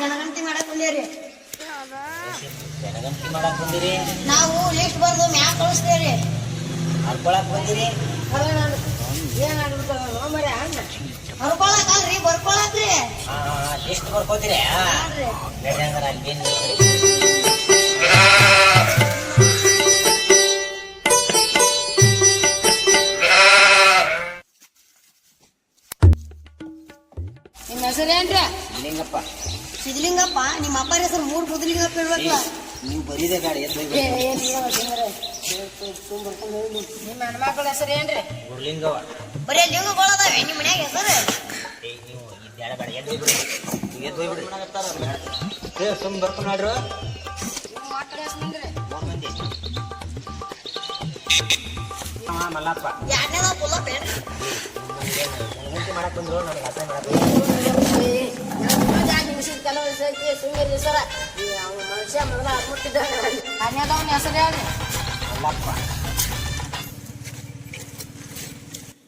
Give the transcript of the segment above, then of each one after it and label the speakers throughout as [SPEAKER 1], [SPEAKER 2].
[SPEAKER 1] ಜನಗಣತಿ ಮಾಡಕ್ ಬಂದೇವ್ರಿ.
[SPEAKER 2] ಜನಗಣತಿ ಮಾಡಕ್ ಬಂದಿರಿ?
[SPEAKER 1] ನಾವು ಲಿಸ್ಟ್ ಬರ್ದು ಮ್ಯಾಕ್ ಕಳಿಸ್ತೇವ್ರಿ.
[SPEAKER 2] ಹರ್ಕೊಳಕ್ ಬಂದಿರಿ?
[SPEAKER 1] ಹರ್ಕೊಳಕಲ್ರಿ, ಬರ್ಕೊಳಕ್ರಿ.
[SPEAKER 2] ಲಿಸ್ಟ್ ಬರ್ಕೋತೀರಿ?
[SPEAKER 1] ನಿಮ್ಮ ಹೆಸರೇನ್ರಿ?
[SPEAKER 2] ಸಿದ್ಲಿಂಗಪ್ಪ.
[SPEAKER 1] ಸಿದ್ಲಿಂಗಪ್ಪ? ನಿಮ್ಮ ಅಪ್ಪರ ಹೆಸರು ಮೂರು ಬುದ್ಲಿಂಗಪ್ಪ ಇರ್ಬೇಕಲ್ಲ.
[SPEAKER 2] ನೀವು ಬರೀದೆ ಗಾಡಿ
[SPEAKER 1] ನಿಮ್ಮ ಹೆಣ್ಮಕ್ಳ ಹೆಸರು ಏನ್ರಿ?
[SPEAKER 2] ಗುರ್ಲಿಂಗವ್ವ.
[SPEAKER 1] ಬರೀ ಲಿಂಗಗಳದಾವೆ ನಿಮ್ಮ ಮನ್ಯಾಗ ಹೆಸರು?
[SPEAKER 2] ನೀವು ಇದ್ದಾಳೆ ಬೇಡ, ಎದ್ದು ಹೋಗ್ಬಿಡಿ. ಎದ್ದು ಹೋಗ್ಬಿಡಿ. ಸುಮ್ ಬರ್ಕೊಂಡು ನೋಡ್ರು. ಮಲ್ಲಪ್ಪ.
[SPEAKER 1] ಯಾರ್ನೇದ ಪುಲ್ಲಪ್ಪ ಏನ್ರಿ?
[SPEAKER 2] ಜನಗಣತಿ ಮಾಡಕ್ ಬಂದ್ರು, ನನಗೆ ಅರ್ಥ ಮಾಡಕ್
[SPEAKER 1] ಸುಂಗರಿ ಸರ ಮನುಷ್ಯ ಮೊದಲ ಹಾಕ್ಬಿಟ್ಟಿದ್ದಾನೆ. ಅನ್ಯದವನ ಹೆಸರು ಹೇಳ್ರಿ.
[SPEAKER 2] ಮಲ್ಲಪ್ಪ.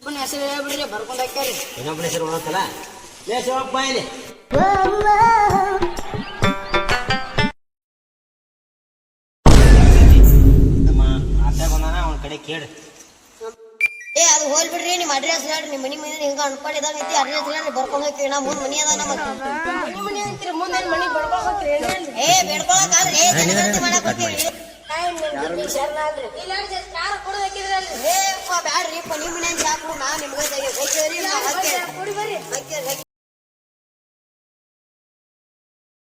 [SPEAKER 1] ಒಬ್ಬನ ಹೆಸರು ಹೇಳ್ಬಿಡ್ರಿ, ಬರ್ಕೊಂಡು ಹಾಕ್ಯಾರಿ.
[SPEAKER 2] ಇನ್ನೊಬ್ಬನ ಹೆಸರು ಉಳತ್ತಲ್ಲ. ಲೇ ಶಿವಪ್ಪ ಇಲ್ಲಿ. ನಮ್ಮ ಆಟ ಬಂದಾನ, ಅವನ ಕಡೆ ಕೇಳಿ.
[SPEAKER 1] ಅದು ಹೋಲ್ ಬಿಡ್ರಿ, ನಿಮ್ಮ ಅಡ್ರೆಸ್ ಹೇಳ್ರಿ. ನಿಮ್ಮ ಮನಿ ಮನೆ ಹಿಂಗ ಅನ್ಕೊಂಡಿದಾಗ ಐತಿ, ಅಡ್ರೆಸ್ ಹೇಳ್ರಿ, ಬರ್ಕೊಂಡು ಹೋಗ್ತೀವಿ. ನಾ ಮುಂದ್ ಮನಿ ಅದ ನಮ್ಮ ಮನಿ ಅಂತೀರಿ, ಮುಂದೆ ಮನಿ ಬಡ್ಕೊಳಕ್ ಹೋಗ್ತೀರಿ. ಬೇಡ್ಕೊಳಕ್ಕಾದ್ರಿ, ಜನಗಣತಿ ಮಾಡಕ್ ಹೋಗ್ತೀವಿ. ಬ್ಯಾಡ್ರಿಪ್ಪ, ನಿಮ್ಮ ಮನೆ ಹಾಕ್ಬಿಡು. ನಾ ನಿಮ್ಗೆ ಹೋಗ್ತೀವ್ರಿ.